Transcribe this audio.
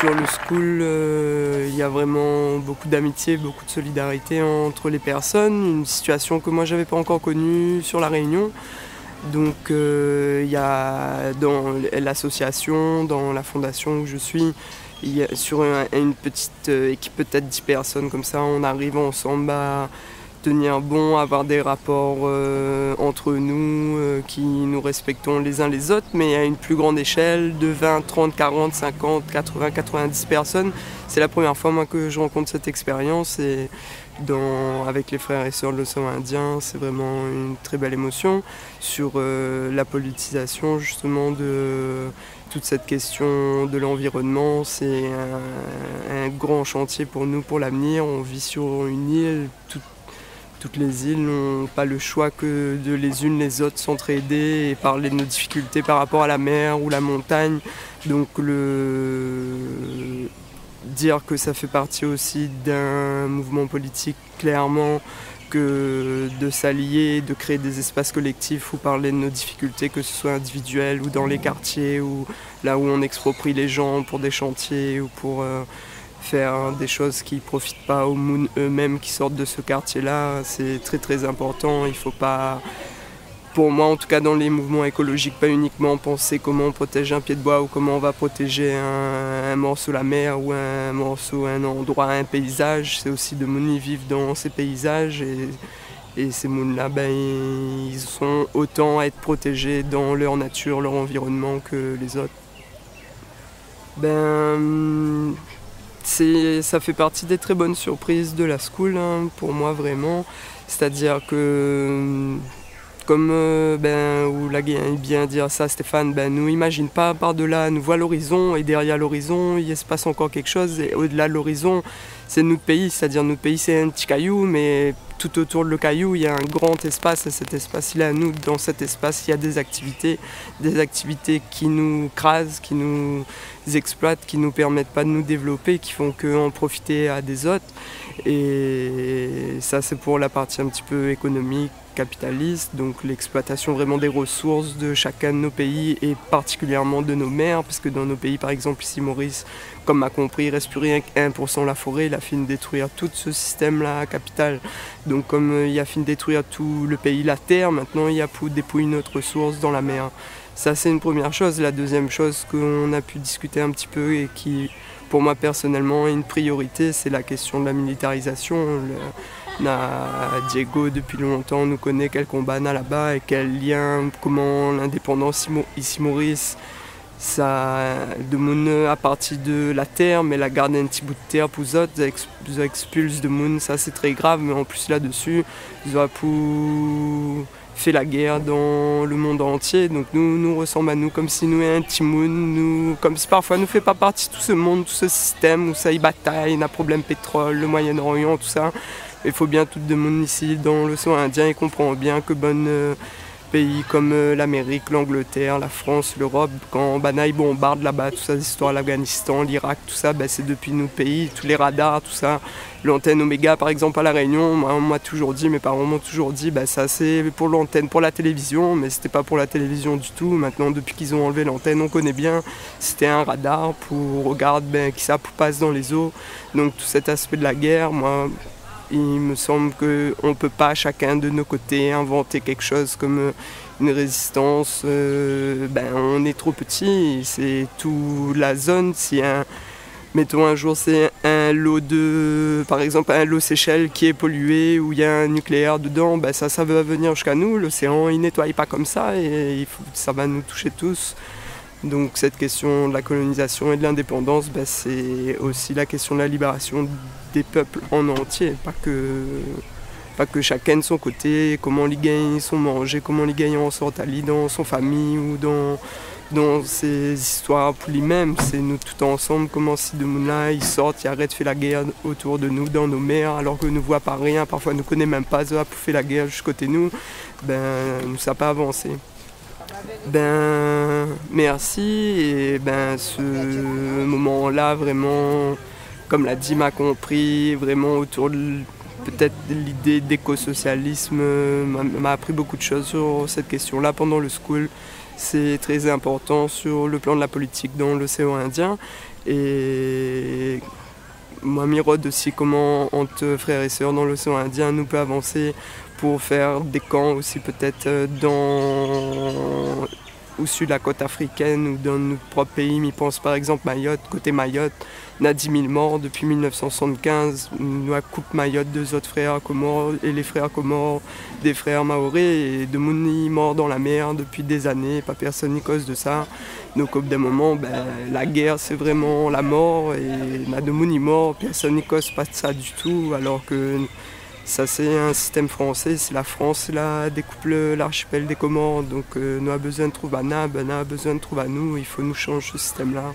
Sur le school, il y a vraiment beaucoup d'amitié, beaucoup de solidarité entre les personnes, une situation que moi j'avais pas encore connue sur La Réunion. Donc il y a dans l'association, dans la fondation où je suis, sur une petite équipe peut-être 10 personnes comme ça, on arrive ensemble à tenir bon, avoir des rapports entre nous, qui nous respectons les uns les autres, mais à une plus grande échelle de 20, 30, 40, 50, 80, 90 personnes. C'est la première fois moi, que je rencontre cette expérience et avec les frères et sœurs de l'océan Indien, c'est vraiment une très belle émotion sur la politisation justement de toute cette question de l'environnement. C'est un grand chantier pour nous pour l'avenir. On vit sur une île, toutes les îles n'ont pas le choix que de les unes les autres s'entraider et parler de nos difficultés par rapport à la mer ou la montagne. Donc dire que ça fait partie aussi d'un mouvement politique, clairement, que de s'allier, de créer des espaces collectifs où parler de nos difficultés, que ce soit individuelles ou dans les quartiers, ou là où on exproprie les gens pour des chantiers ou pour faire des choses qui ne profitent pas aux Moon eux-mêmes qui sortent de ce quartier-là, c'est très très important. Il ne faut pas, pour moi en tout cas dans les mouvements écologiques, pas uniquement penser comment on protège un pied de bois ou comment on va protéger un morceau de la mer ou un endroit, un paysage. C'est aussi de Moon, ils vivent dans ces paysages et ces Moons-là, ils sont autant à être protégés dans leur nature, leur environnement que les autres. Ça fait partie des très bonnes surprises de la school, hein, pour moi vraiment. C'est-à-dire que, comme où Laguet aime bien dire ça, Stéphane, nous imagine pas par-delà, nous voit l'horizon et derrière l'horizon, il se passe encore quelque chose. Et au-delà de l'horizon, c'est notre pays, c'est-à-dire notre pays c'est un petit caillou, mais tout autour de le caillou, il y a un grand espace et cet espace-là, nous, dans cet espace, il y a des activités qui nous crasent, qui nous exploitent, qui nous permettent pas de nous développer, qui font qu'en profiter à des autres. Et ça, c'est pour la partie un petit peu économique, capitaliste, donc l'exploitation vraiment des ressources de chacun de nos pays et particulièrement de nos mers, parce que dans nos pays, par exemple ici Maurice, comme m'a compris, il ne reste plus rien que 1% de la forêt, il a fini de détruire tout ce système-là capital. Donc comme il a fini de détruire tout le pays, la terre, maintenant il y a pour dépouiller notre ressource dans la mer. Ça c'est une première chose. La deuxième chose qu'on a pu discuter un petit peu et qui pour moi personnellement est une priorité, c'est la question de la militarisation. Diego depuis longtemps nous connaît quel combat on a là-bas et quel lien, comment l'indépendance ici Maurice, ça de Moon à partir de la terre, mais la garde un petit bout de terre pour les autres, ils expulsent de Moon, ça c'est très grave, mais en plus là-dessus, ils ont fait la guerre dans le monde entier, donc nous ressemble à nous, comme si nous étions un petit Moon, comme si parfois nous ne fait pas partie de tout ce monde, tout ce système où ça y bataille, il a problème pétrole, le Moyen-Orient, tout ça. Il faut bien tout le monde ici dans l'océan Indien et comprend bien que pays comme l'Amérique, l'Angleterre, la France, l'Europe, quand ils bombardent là-bas, tout ça, l'histoire, l'Afghanistan, l'Irak, tout ça, c'est depuis nos pays, tous les radars, tout ça. L'antenne Oméga par exemple à La Réunion, on m'a toujours dit, mes parents m'ont toujours dit, ça c'est pour l'antenne, pour la télévision, mais c'était pas pour la télévision du tout. Maintenant depuis qu'ils ont enlevé l'antenne, on connaît bien, c'était un radar pour regarder qui ça passe dans les eaux. Donc tout cet aspect de la guerre, moi, il me semble qu'on ne peut pas chacun de nos côtés inventer quelque chose comme une résistance. On est trop petit, c'est toute la zone. Si mettons un jour c'est un lot par exemple un lot Seychelles qui est pollué où il y a un nucléaire dedans, ça va venir jusqu'à nous. L'océan il nettoie pas comme ça et ça va nous toucher tous. Donc cette question de la colonisation et de l'indépendance, c'est aussi la question de la libération des peuples en entier, pas que chacun de son côté, comment les gagne son manger, comment les gagne en sortent dans son famille ou dans ses histoires pour lui-même. C'est nous tout ensemble, comment si de Mouna ils sortent, ils arrêtent de faire la guerre autour de nous, dans nos mers, alors que nous ne voient pas rien, parfois nous ne connaissent même pas ça pour faire la guerre juste côté nous, nous ça n'a pas avancé. Merci et ce moment-là vraiment, comme l'a dit, m'a compris vraiment autour de peut-être l'idée d'écosocialisme m'a appris beaucoup de choses sur cette question-là pendant le school. C'est très important sur le plan de la politique dans l'océan Indien. Et moi, Mirod aussi, comment entre frères et sœurs dans l'océan Indien nous peut avancer pour faire des camps aussi peut-être au sud de la côte africaine ou dans notre propre pays. Je pense par exemple Mayotte, côté Mayotte, on a 10 000 morts depuis 1975. Nous coupe Mayotte, deux autres frères Comores et les frères Comores, des frères Maoré et de Mouni morts dans la mer depuis des années, pas personne n'y cause de ça. Donc au bout d'un moment, la guerre c'est vraiment la mort et on a de Mouni morts, personne n'y cause pas de ça du tout, alors que ça c'est un système français, c'est la France là découpe l'archipel des Comores, donc nous avons besoin de trouver Anna, a besoin de trouver à nous, il faut nous changer ce système là.